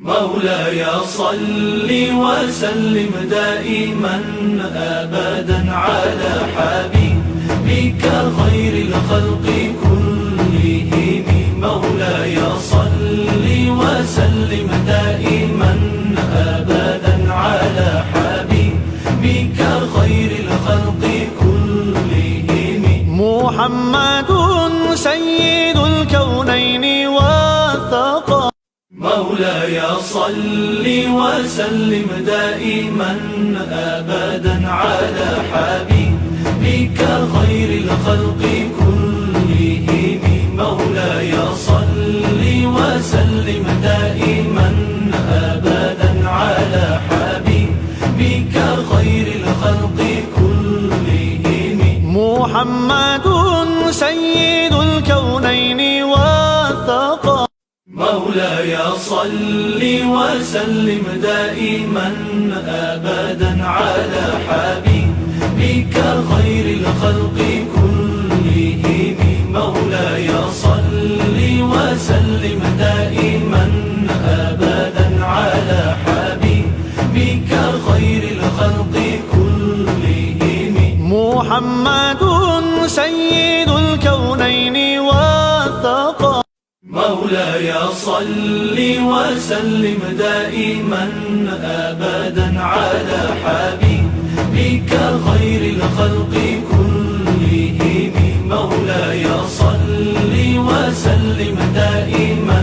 مولاي صل وسلم دائما أبدا على حبيبك خير الخلق كلهم. مولاي صل وسلم دائما أبدا على حبيبك خير الخلق كلهم. محمد سيد الكونين والثقلين. مولاي صل وسلم دائما أبدا على حبيبك خير الخلق كلهم. مولاي صل وسلم دائما أبدا على حبيبك خير الخلق كلهم. محمد سيد الكونين والثقلين. مولاي صل وسلم دائما أبدا على حبيبك خير الخلق كلهم. مولاي صل وسلم دائما أبدا على حبيبك خير الخلق كلهم. محمد سيد الكونين والثقلين. مولاي صل وسلم دائما أبدا على حبيبك خير الخلق كلهم. مولاي صل وسلم دائما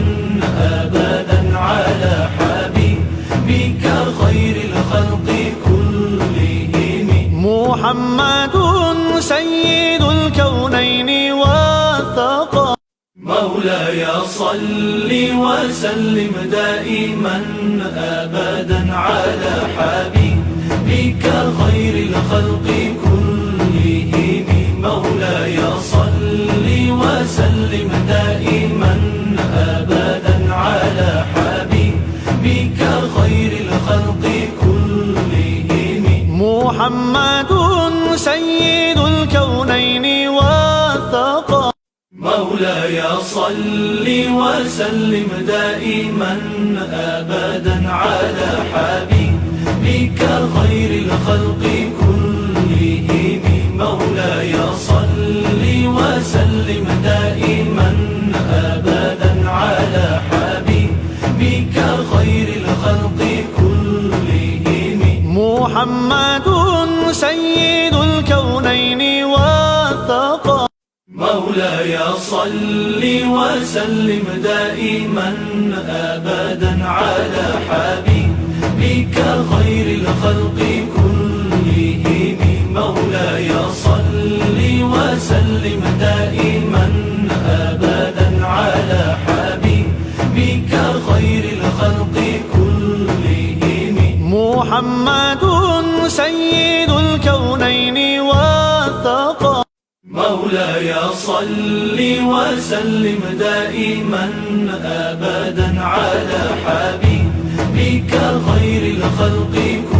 أبدا على حبيبك خير الخلق كلهم. محمد سيد الكونين والثقلين. مولاي صل وسلم دائما أبدا على حبيبك خير الخلق كلهم. مولاي صل وسلم دائما أبدا على حبيبك خير الخلق كلهم. محمد سيد الكونين والثقلين. مولاي صل وسلم دائما أبدا على حبيبك خير الخلق كلهم. مولاي صل وسلم دائما أبدا على حبيبك خير الخلق كلهم. محمد سيد الكونين والثقلين. مولاي صل وسلم دائما أبدا على حبيبك خير الخلق كلهم. مولاي صل وسلم دائما أبدا على حبيبك خير الخلق كلهم. محمد سيد الكونين والثقلين. مولاي صل وسلم دائما أبدا على حبيبك خير الخلق كلهم.